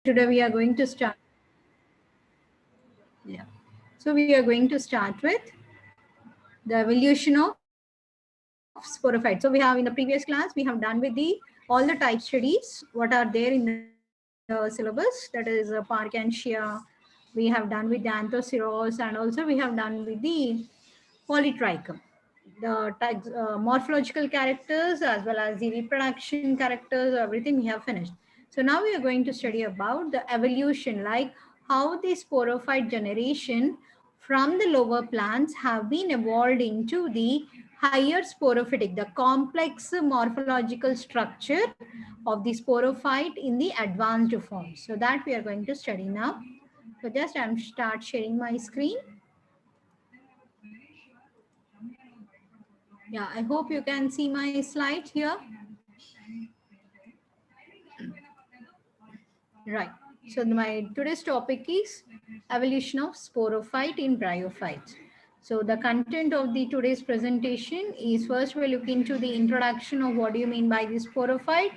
Today we are going to start. Yeah. So we are going to start with the evolution of sporophytes. So we have in the previous class we have done with the all the type studies what are there in the syllabus. That is Parkensia. We have done with the Anthoceros, and also we have done with the Polytrichum. The morphological characters as well as the reproduction characters, everything we have finished. So now we are going to study about the evolution, like how the sporophyte generation from the lower plants have been evolved into the higher sporophytic, the complex morphological structure of the sporophyte in the advanced form. So that we are going to study now. So just I'm start sharing my screen. Yeah, I hope you can see my slide here. Right. So my today's topic is evolution of sporophyte in bryophytes. So the content of the today's presentation is first we'll look into the introduction of what do you mean by the sporophyte.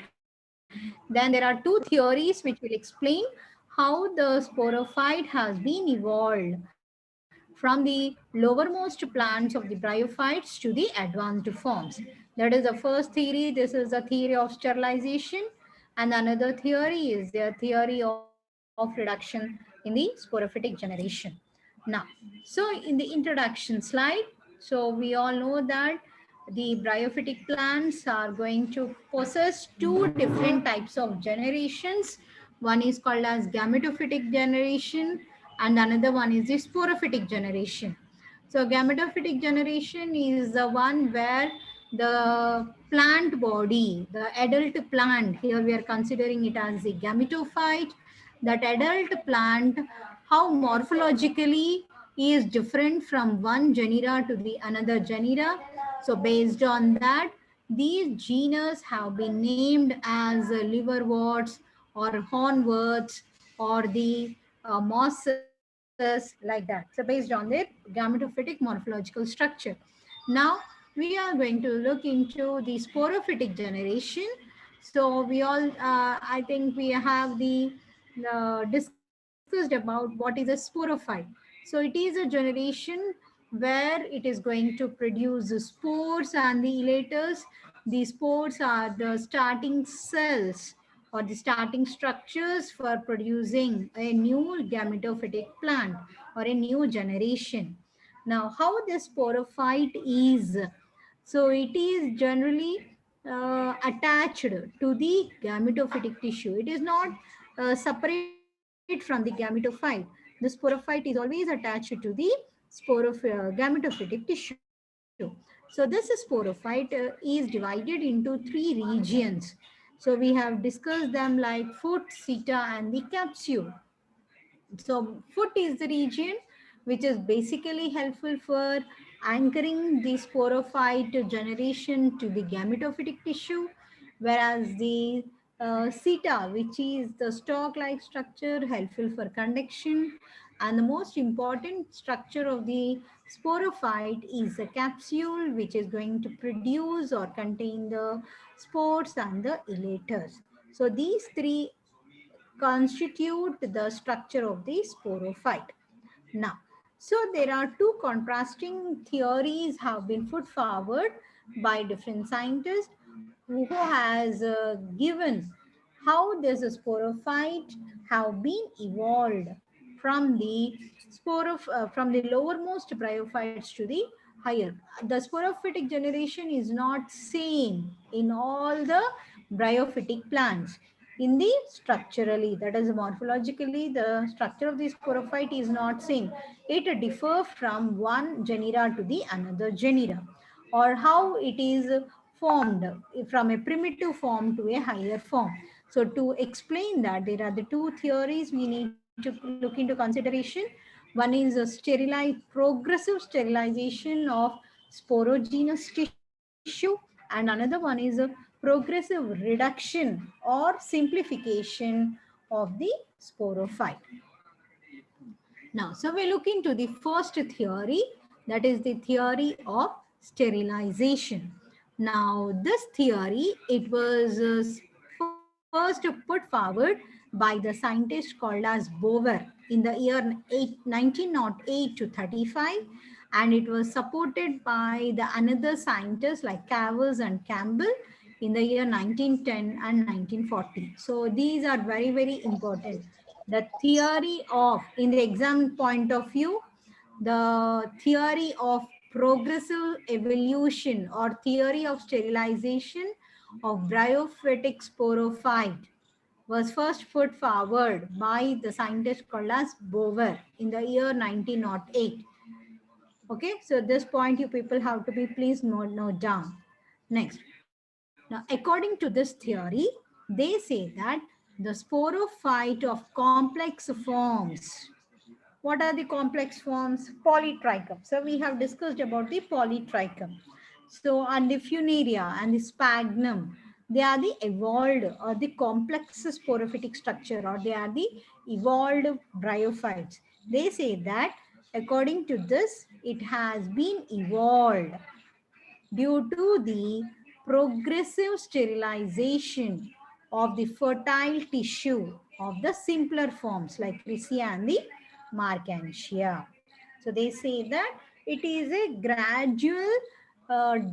Then there are two theories which will explain how the sporophyte has been evolved from the lowermost plants of the bryophytes to the advanced forms. That is the first theory. This is the theory of sterilization. And another theory is the theory of reduction in the sporophytic generation. Now, so in the introduction slide, so we all know that the bryophytic plants are going to possess two different types of generations. One is called as gametophytic generation and another one is the sporophytic generation. So gametophytic generation is the one where the plant body, the adult plant, here we are considering it as the gametophyte, that adult plant, how morphologically is different from one genera to the another genera. So based on that, these genus have been named as liverworts or hornworts or the mosses like that. So based on their gametophytic morphological structure. Now we are going to look into the sporophytic generation. So we all, I think we have the discussed about what is a sporophyte. So it is a generation where it is going to produce the spores and the elaters. The spores are the starting cells or the starting structures for producing a new gametophytic plant or a new generation. Now, how the sporophyte is? So it is generally attached to the gametophytic tissue. It is not separate from the gametophyte. The sporophyte is always attached to the gametophytic tissue. So this sporophyte is divided into three regions. So we have discussed them like foot, seta, and the capsule. So foot is the region which is basically helpful for anchoring the sporophyte generation to the gametophytic tissue, whereas the seta, which is the stalk-like structure, helpful for conduction, and the most important structure of the sporophyte is the capsule, which is going to produce or contain the spores and the elaters. So these three constitute the structure of the sporophyte. Now, so there are two contrasting theories have been put forward by different scientists who has given how this sporophyte have been evolved from the from the lowermost bryophytes to the higher. The sporophytic generation is not same in all the bryophytic plants. In the structurally, that is morphologically, the structure of the sporophyte is not same. It differs from one genera to the another genera, or how it is formed from a primitive form to a higher form. So to explain that, there are the two theories we need to look into consideration. One is a progressive sterilization of sporogenous tissue, and another one is a progressive reduction or simplification of the sporophyte. Now, so we look into the first theory, that is the theory of sterilization. Now, this theory, it was first put forward by by the scientist called as Bower in the year 1908 to 35, and it was supported by the another scientists like Cavers and Campbell in the year 1910 and 1940. So these are very, very important. The theory of, in the exam point of view, the theory of progressive evolution or theory of sterilization of bryophytic sporophyte was first put forward by the scientist called as Bower in the year 1908. Okay, so this point you people have to be please note down. Next, now according to this theory, they say that the sporophyte of complex forms. What are the complex forms? Polytrichum. So we have discussed about the polytrichum. So and the funaria and the sphagnum, they are the evolved or the complex sporophytic structure, or they are the evolved bryophytes. They say that according to this, it has been evolved due to the progressive sterilization of the fertile tissue of the simpler forms like Riccia and the Marchantia. So they say that it is a gradual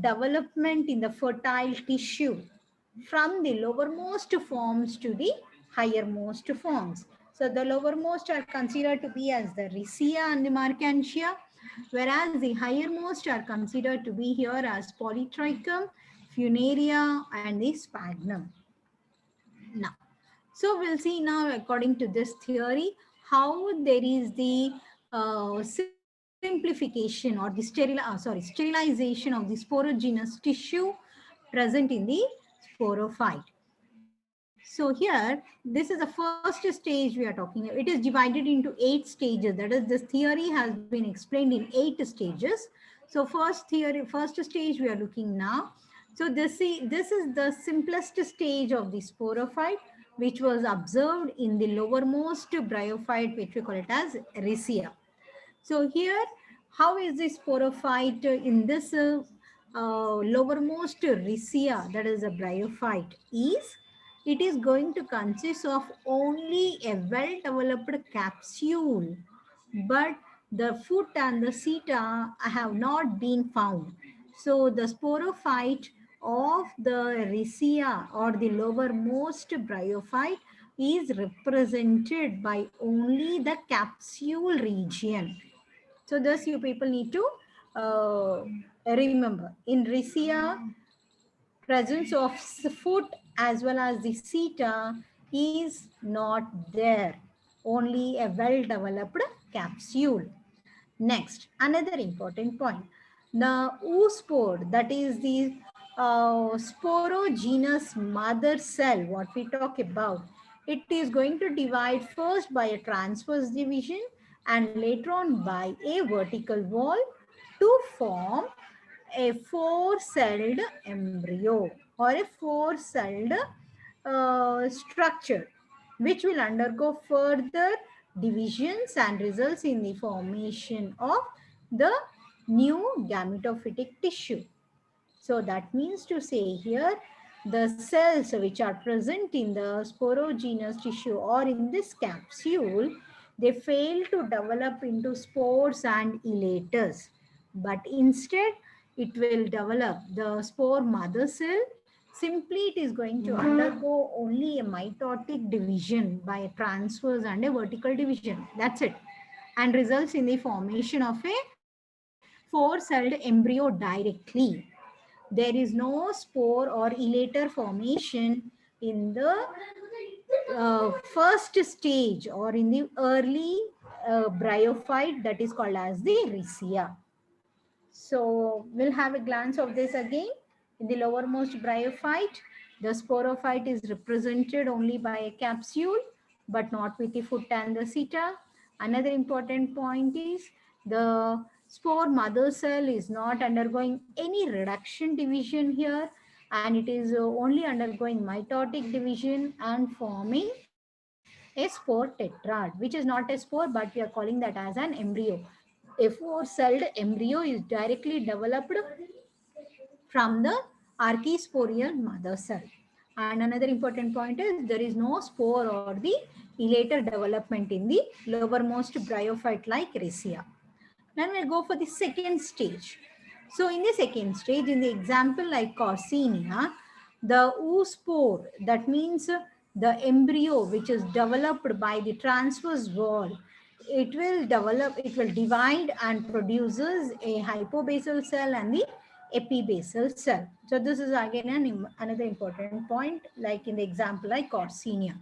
development in the fertile tissue from the lowermost forms to the highermost forms. So the lowermost are considered to be as the Riccia and the Marchantia, whereas the highermost are considered to be here as Polytrichum, Funaria, and the Sphagnum. Now, so we'll see now according to this theory how there is the simplification or the sterilization of the sporogenous tissue present in the sporophyte. So here, this is the first stage we are talking about. It is divided into 8 stages. That is, this theory has been explained in 8 stages. So first stage we are looking now. So this is the simplest stage of the sporophyte, which was observed in the lowermost bryophyte, which we call it as Riccia. So here, how is this sporophyte in this lowermost Riccia, that is a bryophyte, is it is going to consist of only a well-developed capsule, but the foot and the seta have not been found. So the sporophyte of the Riccia or the lowermost bryophyte is represented by only the capsule region. So thus you people need to remember, in Riccia, presence of foot as well as the seta is not there. Only a well-developed capsule. Next, another important point. The oospore, that is the sporogenous mother cell, what we talk about, it is going to divide first by a transverse division and later on by a vertical wall to form a four-celled embryo or a four-celled structure, which will undergo further divisions and results in the formation of the new gametophytic tissue. So that means to say here, the cells which are present in the sporogenous tissue or in this capsule, they fail to develop into spores and elaters. But instead, it will develop the spore mother cell. Simply, it is going to undergo only a mitotic division by a transverse and a vertical division. That's it. And results in the formation of a four-celled embryo directly. There is no spore or elater formation in the first stage or in the early bryophyte, that is called as the Riccia. So we'll have a glance of this again. In the lowermost bryophyte, the sporophyte is represented only by a capsule, but not with the foot and the seta. Another important point is the spore mother cell is not undergoing any reduction division here, and it is only undergoing mitotic division and forming a spore tetrad, which is not a spore, but we are calling that as an embryo. A four-celled embryo is directly developed from the archisporial mother cell. And another important point is there is no spore or the elater development in the lowermost bryophyte like Riccia. Then we'll go for the second stage. So in the second stage, in the example like Carcinia, the oospore, that means the embryo which is developed by the transverse wall, it will divide and produces a hypobasal cell and the epibasal cell. So this is again another important point, like in the example like Carcinia.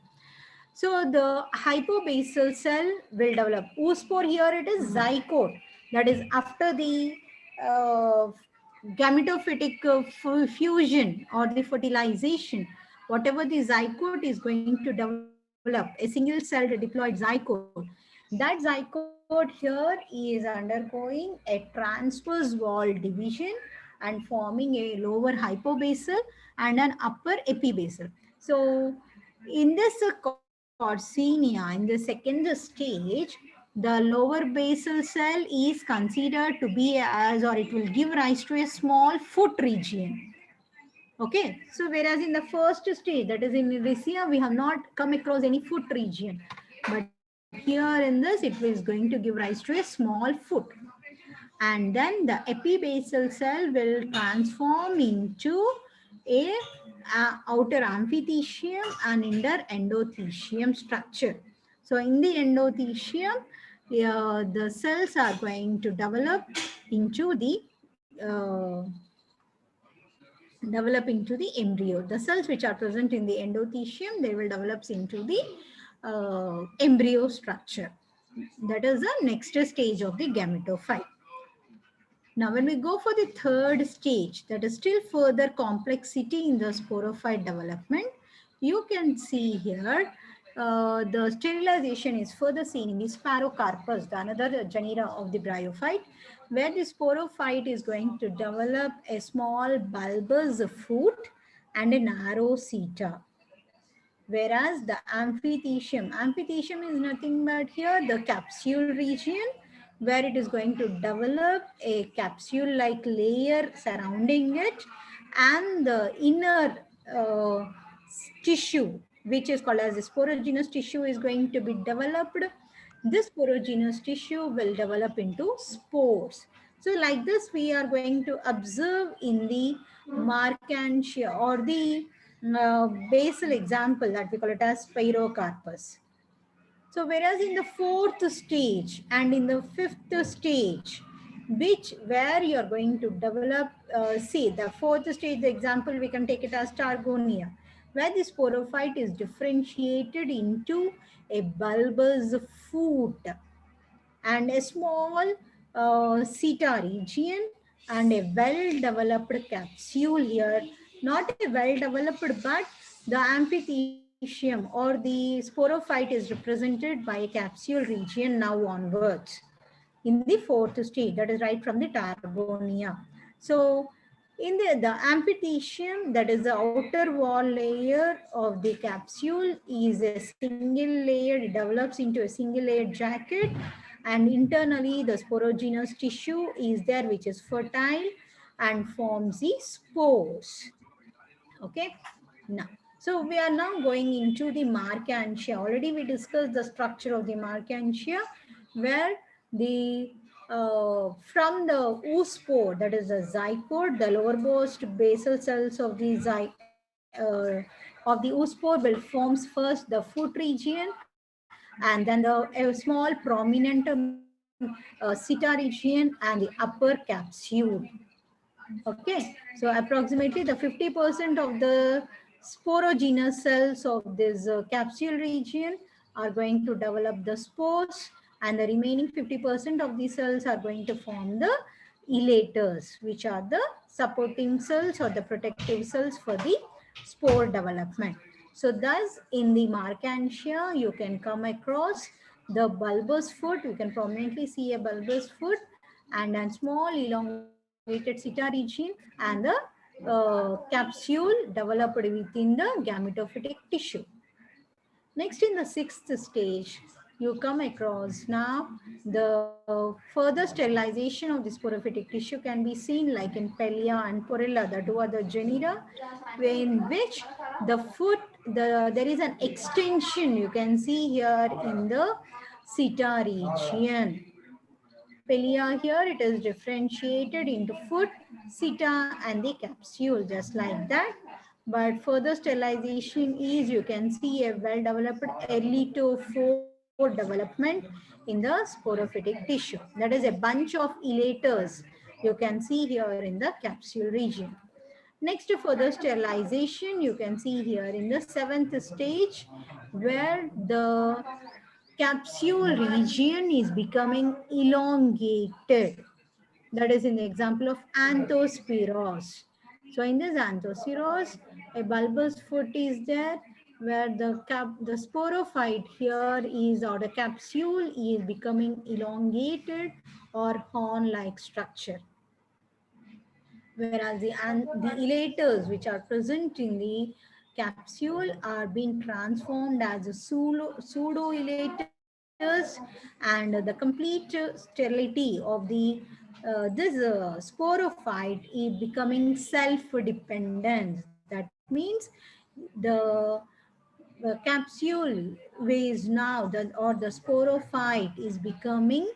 So the hypobasal cell will develop. Oospore here it is zygote. That is after the uh, gametophytic fusion or the fertilization. Whatever the zygote is going to develop, a single cell diploid zygote. That zygote here is undergoing a transverse wall division and forming a lower hypobasal and an upper epibasal. So in this Carcinia, in the second stage, the lower basal cell is considered to be as, or it will give rise to a small foot region. Okay, so whereas in the first stage, that is in Riccia, we have not come across any foot region. But here in this, it is going to give rise to a small foot. And then the epibasal cell will transform into a outer amphitheecium and inner endothelium structure. So in the endothelium, the cells are going to uh, develop into the embryo. The cells which are present in the endothelium, they will develop into the embryo structure. That is the next stage of the gametophyte. Now, when we go for the third stage, that is still further complexity in the sporophyte development, you can see here the sterilization is further seen in the Sparocarpus, the another genera of the bryophyte, where the sporophyte is going to develop a small bulbous foot and a narrow seta. Whereas the amphitheecium is nothing but here the capsule region, where it is going to develop a capsule-like layer surrounding it, and the inner tissue, which is called as the sporogenous tissue, is going to be developed. This sporogenous tissue will develop into spores. So like this, we are going to observe in the Markantia or the basal example that we call it as Spirocarpus. So whereas in the fourth stage and in the fifth stage, where you are going to develop, see the fourth stage, the example we can take it as Targonia, where the sporophyte is differentiated into a bulbous foot and a small seta region and a well-developed capsule here. Not a well-developed, but the amphitheecium or the sporophyte is represented by a capsule region now onwards in the fourth stage, that is right from the Targonia. So in the amphitheecium, that is the outer wall layer of the capsule, is a single layer, it develops into a single layer jacket, and internally the sporogenous tissue is there, which is fertile and forms the spores. Okay, now, so we are now going into the Markantia. Already we discussed the structure of the Markantia, where the from the oospore, that is the zygote, the lowermost basal cells of the oospore will forms first the foot region, and then a small prominent seta region and the upper capsule. Okay, so approximately the 50% of the sporogenous cells of this capsule region are going to develop the spores, and the remaining 50% of the cells are going to form the elaters, which are the supporting cells or the protective cells for the spore development. So thus in the Markantia, you can come across the bulbous foot. You can prominently see a bulbous foot and a small elongated seta region and the capsule developed within the gametophytic tissue. Next, in the sixth stage, you come across now the further sterilization of the sporophytic tissue can be seen like in Pellia and Porella, the two other genera, in which the foot, there is an extension you can see here in the seta region. Pellia here, it is differentiated into foot, seta and the capsule, just like that. But further sterilization is, you can see a well-developed early to 4 development in the sporophytic tissue. That is a bunch of elaters you can see here in the capsule region. Next, further sterilization, you can see here in the 7th stage, where the capsule region is becoming elongated. That is in the example of Anthospheros. So in this Anthospheros, a bulbous foot is there where the sporophyte here is, or the capsule is becoming elongated or horn-like structure. Whereas the elaters which are present in the capsule are being transformed as a pseudo-elaters, and the complete sterility of the this sporophyte is becoming self-dependent. That means the capsule is now, or the sporophyte is becoming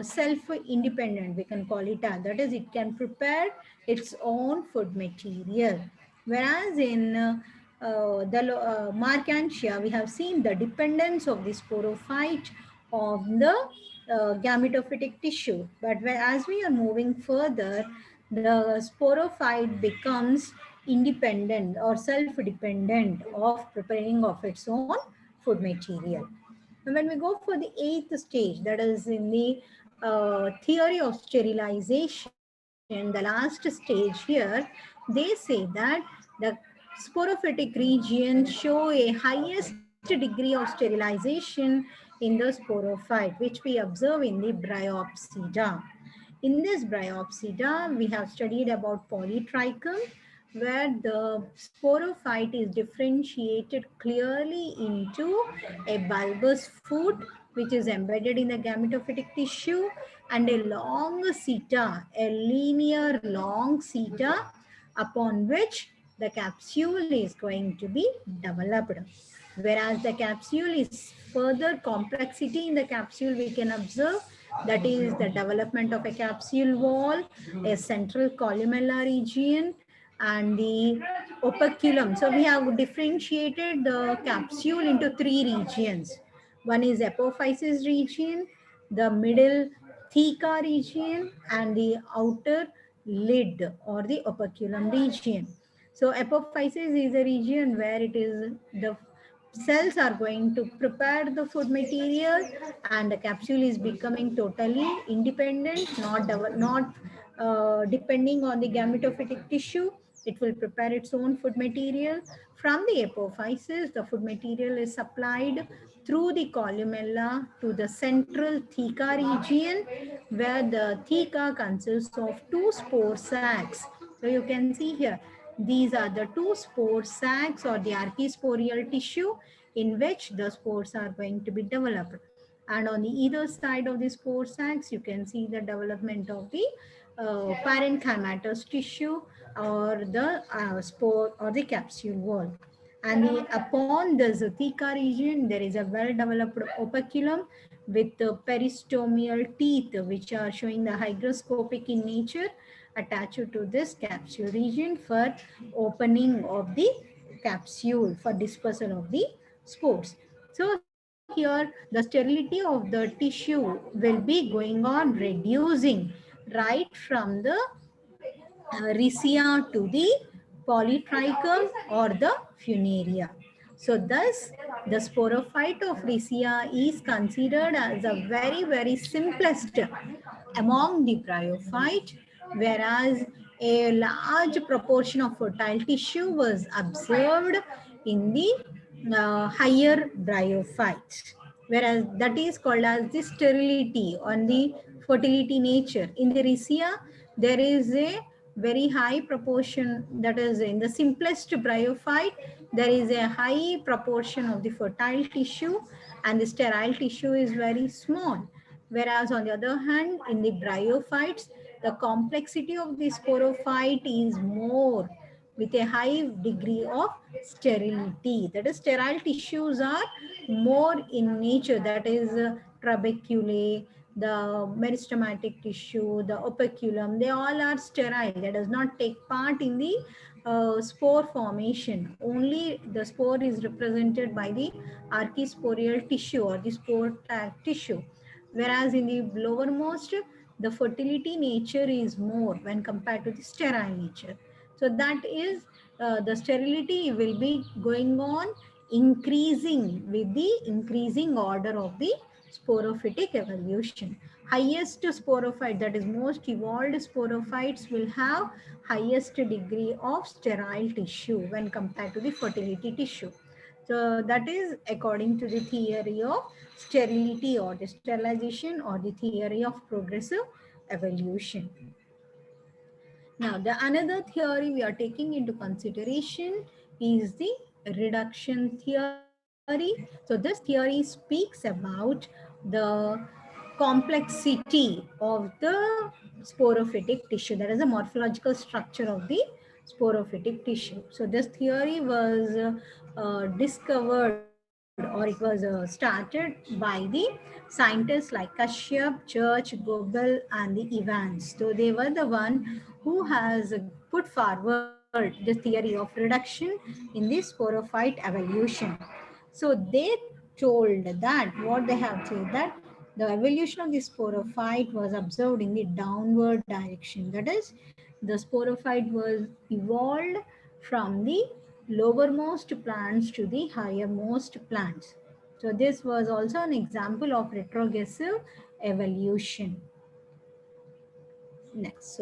self-independent, we can call it as. That is, it can prepare its own food material. Whereas in Markantia, we have seen the dependence of the sporophyte of the gametophytic tissue. But as we are moving further, the sporophyte becomes independent or self-dependent of preparing of its own food material. And when we go for the 8th stage, that is in the theory of sterilization, the last stage here, they say that the sporophytic region show a highest degree of sterilization in the sporophyte, which we observe in the Bryopsida. In this Bryopsida, we have studied about polytrichum, where the sporophyte is differentiated clearly into a bulbous foot, which is embedded in the gametophytic tissue, and a long seta, a linear long seta, upon which the capsule is going to be developed. Whereas the capsule is further complexity in the capsule we can observe, that is the development of a capsule wall, a central columella region, and the operculum. So we have differentiated the capsule into 3 regions. One is apophysis region, the middle theca region, and the outer lid or the operculum region. So apophysis is a region where it is the cells are going to prepare the food material, and the capsule is becoming totally independent, not depending on the gametophytic tissue. It will prepare its own food material. From the apophysis, the food material is supplied through the columella to the central theca region, where the theca consists of 2 spore sacs. So you can see here, these are the 2 spore sacs or the archisporial tissue in which the spores are going to be developed. And on the either side of the spore sacs, you can see the development of the parenchymatous tissue or the spore or the capsule wall. And upon the theca region, there is a well-developed operculum with the peristomial teeth, which are showing the hygroscopic in nature, attached to this capsule region for opening of the capsule for dispersal of the spores. So here the sterility of the tissue will be going on reducing right from the rhizia to the polytrichum or the funaria. So thus the sporophyte of rhizia is considered as a very simplest among the bryophyte, whereas a large proportion of fertile tissue was observed in the higher bryophytes, whereas that is called as the sterility on the fertility nature. In the rhizia, there is a very high proportion, that is in the simplest bryophyte, there is a high proportion of the fertile tissue, and the sterile tissue is very small. Whereas on the other hand, in the bryophytes, the complexity of the sporophyte is more with a high degree of sterility. That is, sterile tissues are more in nature. That is trabeculae, the meristematic tissue, the operculum, they all are sterile. That does not take part in the spore formation. Only the spore is represented by the archisporial tissue or the spore tissue. Whereas in the lowermost, the fertility nature is more when compared to the sterile nature. So that is the sterility will be going on increasing with the increasing order of the sporophytic evolution. Highest sporophyte, that is most evolved sporophytes, will have highest degree of sterile tissue when compared to the fertility tissue. So that is according to the theory of sterility or the sterilization or the theory of progressive evolution. Now, the another theory we are taking into consideration is the reduction theory. So this theory speaks about the complexity of the sporophytic tissue. That is the morphological structure of the sporophytic tissue. So this theory was discovered, or it was started by the scientists like Kashyap, Church, Goebel, and the Evans. So they were the one who has put forward the theory of reduction in the sporophyte evolution. So they told that what they have said that the evolution of the sporophyte was observed in the downward direction. That is, the sporophyte was evolved from the lowermost plants to the highermost plants. So this was also an example of retrogressive evolution. Next,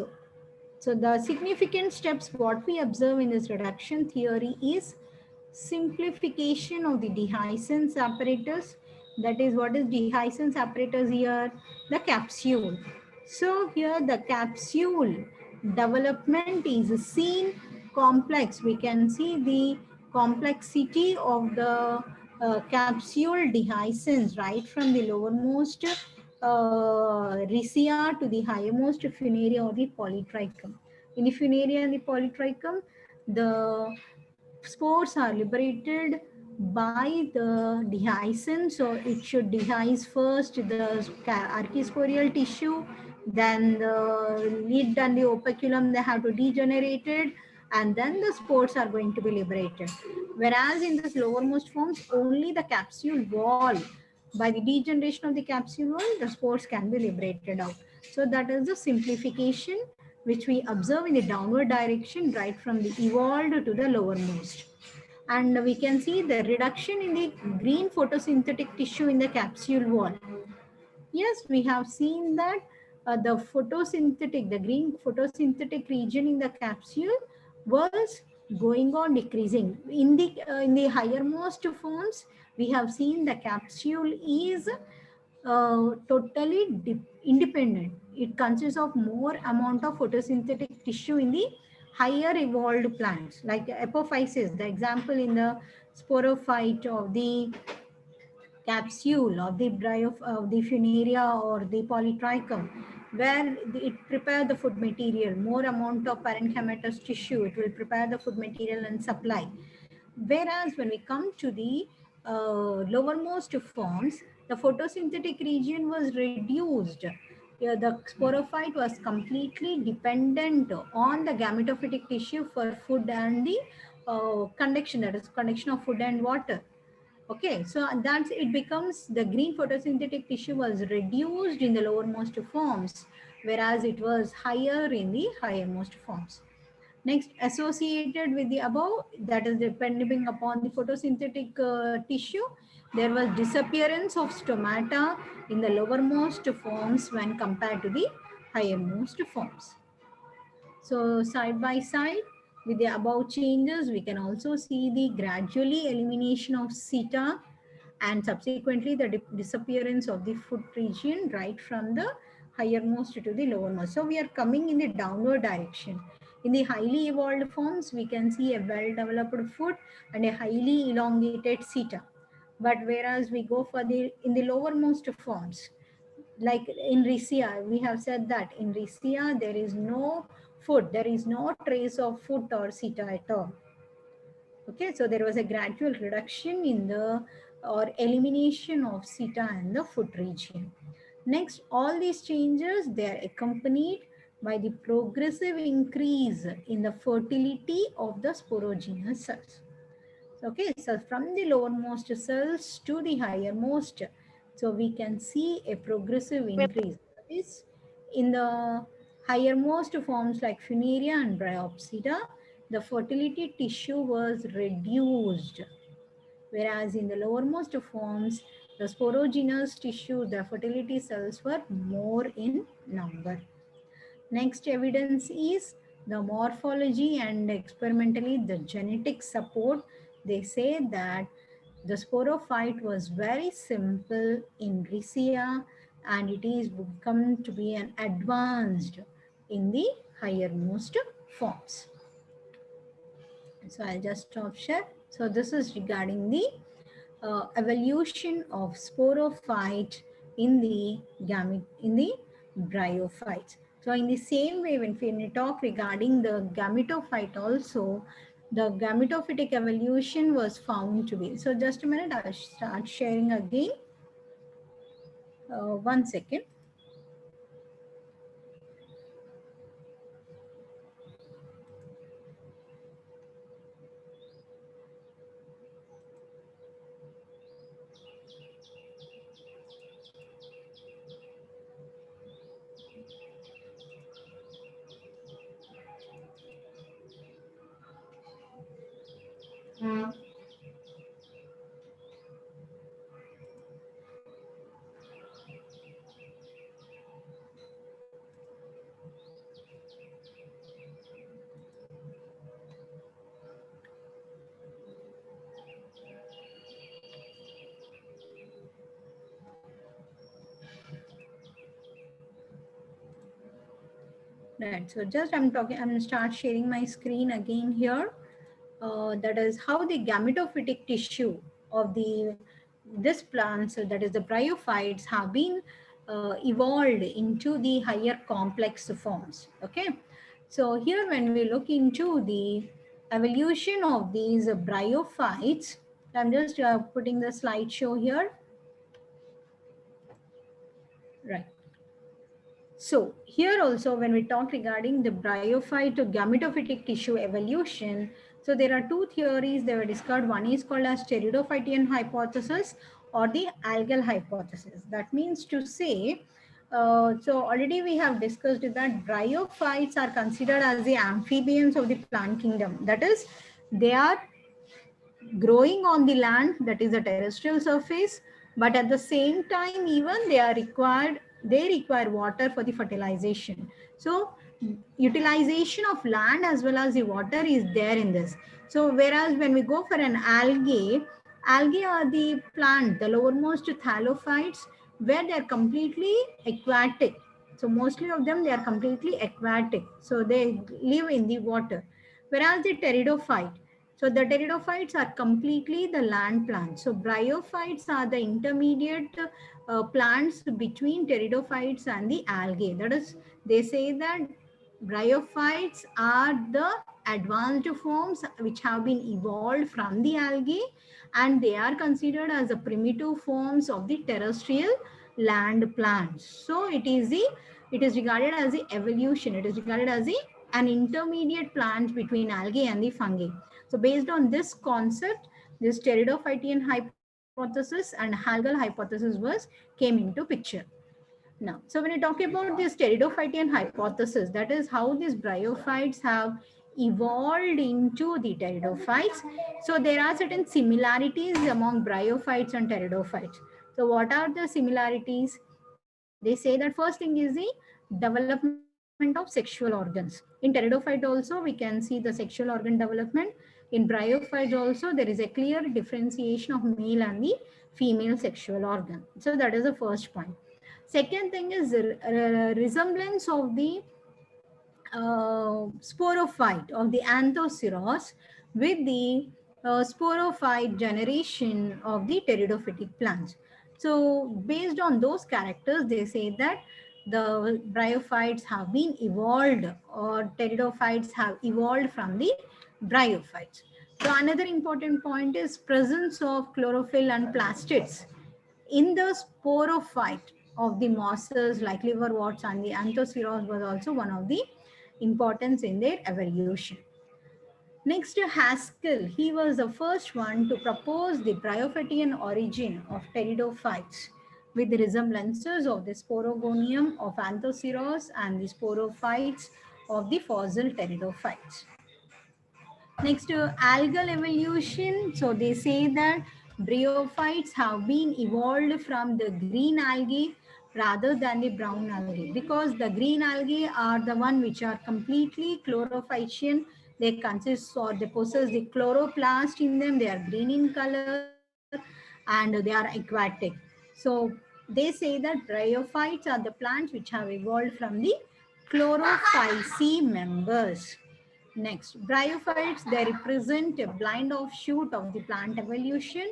so the significant steps what we observe in this reduction theory is simplification of the dehiscence apparatus. That is, what is dehiscence apparatus here? The capsule. So here the capsule development is seen complex. We can see the complexity of the capsule dehiscence right from the lowermost rhizia to the highermost funaria or the polytrichum. In the funaria and the polytrichum, the spores are liberated by the dehiscence. So it should dehisce first the archisporial tissue, then the lid and the operculum, they have to degenerate it, and then the spores are going to be liberated. Whereas in this lowermost forms, only the capsule wall, by the degeneration of the capsule wall, the spores can be liberated out. So that is the simplification which we observe in the downward direction right from the evolved to the lowermost. And we can see the reduction in the green photosynthetic tissue in the capsule wall. Yes, we have seen that the green photosynthetic region in the capsule was going on decreasing. In the highermost forms, we have seen the capsule is totally independent. It consists of more amount of photosynthetic tissue in the higher evolved plants, like apophysis. The example in the sporophyte of the capsule of of the funaria or the polytrichum, where it prepare the food material, more amount of parenchymatous tissue, it will prepare the food material and supply. Whereas when we come to the lowermost forms, the photosynthetic region was reduced. Yeah, the sporophyte was completely dependent on the gametophytic tissue for food and the conduction, that is conduction of food and water. Okay, so that's it becomes the green photosynthetic tissue was reduced in the lowermost forms, whereas it was higher in the highermost forms. Next, associated with the above, that is depending upon the photosynthetic tissue, there was disappearance of stomata in the lowermost forms when compared to the highermost forms. So side by side with the above changes, we can also see the gradually elimination of seta and subsequently the disappearance of the foot region right from the highermost to the lowermost. So we are coming in the downward direction. In the highly evolved forms, we can see a well-developed foot and a highly elongated seta. But whereas we go for the in the lowermost forms, like in Riccia, we have said that in Riccia there is no foot, there is no trace of foot or seta at all. Okay, so there was a gradual reduction in the or elimination of seta and the foot region. Next, all these changes, they are accompanied by the progressive increase in the fertility of the sporogenous cells. Okay, so from the lowermost cells to the highermost, so we can see a progressive increase. That is, in the highermost forms like Funaria and Bryopsida, the fertility tissue was reduced, whereas in the lowermost forms, the sporogenous tissue, the fertility cells were more in number. Next evidence is the morphology and experimentally the genetic support. They say that the sporophyte was very simple in Riccia and it is become to be an advanced in the highermost forms. So I'll just stop share. So this is regarding the evolution of sporophyte in the bryophytes. So in the same way, when we talk regarding the gametophyte also, the gametophytic evolution was found to be. So just a minute, I'll start sharing again. 1 second. Right, so just I'm start sharing my screen again here. That is how the gametophytic tissue of this plant, so that is the bryophytes, have been evolved into the higher complex forms. Okay, so here when we look into the evolution of these bryophytes, I'm just putting the slideshow here. Right. So here also when we talk regarding the bryophyte to gametophytic tissue evolution, so there are two theories that were discovered. One is called as pteridophytean hypothesis or the algal hypothesis. That means to say, so already we have discussed that bryophytes are considered as the amphibians of the plant kingdom. That is, they are growing on the land, that is a terrestrial surface, but at the same time even they require water for the fertilization. So utilization of land as well as the water is there in this. So whereas when we go for an algae are the plant, the lowermost thallophytes, where they are completely aquatic. So mostly of them, they are completely aquatic, so they live in the water. Whereas the pteridophyte, so the pteridophytes are completely the land plants. So bryophytes are the intermediate plants between pteridophytes and the algae. That is, they say that bryophytes are the advanced forms which have been evolved from the algae, and they are considered as the primitive forms of the terrestrial land plants. So it is regarded as the evolution. It is regarded as an intermediate plant between algae and the fungi. So based on this concept, this pteridophytean hypothesis and algal hypothesis came into picture. Now, so when you talk about this pteridophytean hypothesis, that is how these bryophytes have evolved into the pteridophytes. So there are certain similarities among bryophytes and pteridophytes. So what are the similarities? They say that first thing is the development of sexual organs. In pteridophyte also, we can see the sexual organ development. In bryophytes also, there is a clear differentiation of male and the female sexual organ. So that is the first point. Second thing is resemblance of the sporophyte of the anthoceros with the sporophyte generation of the pteridophytic plants. So based on those characters, they say that the bryophytes have been evolved, or pteridophytes have evolved from the bryophytes. So another important point is presence of chlorophyll and plastids in the sporophyte of the mosses like liverworts, and the anthoceros was also one of the importance in their evolution. Next, Haskell, he was the first one to propose the bryophytian origin of pteridophytes with the resemblances of the sporogonium of Anthoceros and the sporophytes of the fossil pteridophytes. Next, algal evolution. So they say that bryophytes have been evolved from the green algae rather than the brown algae, because the green algae are the one which are completely chlorophytian. They consist, or they possess the chloroplast in them. They are green in color and they are aquatic. So they say that bryophytes are the plants which have evolved from the chlorophyceae members. Next, bryophytes, they represent a blind offshoot of the plant evolution.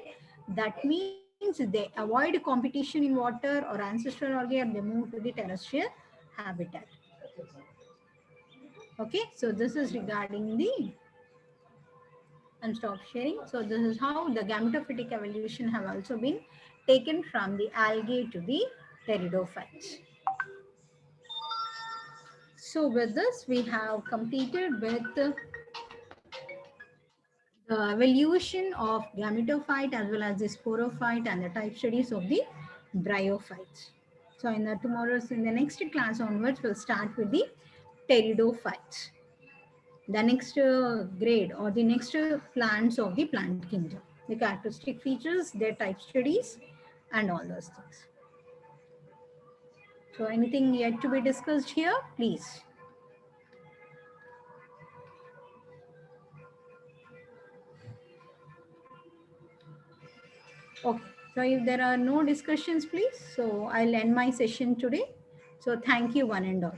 That means they avoid competition in water or ancestral algae, and they move to the terrestrial habitat. Okay, so this is regarding the, and stop sharing. So this is how the gametophytic evolution have also been taken from the algae to the pteridophytes. So with this, we have completed with the evolution of gametophyte as well as the sporophyte and the type studies of the bryophytes. So in the next class onwards, we'll start with the pteridophytes, the next grade or the next plants of the plant kingdom, the characteristic features, their type studies, and all those things. So anything yet to be discussed here, please? Okay, so if there are no discussions, please. So I'll end my session today. So thank you one and all.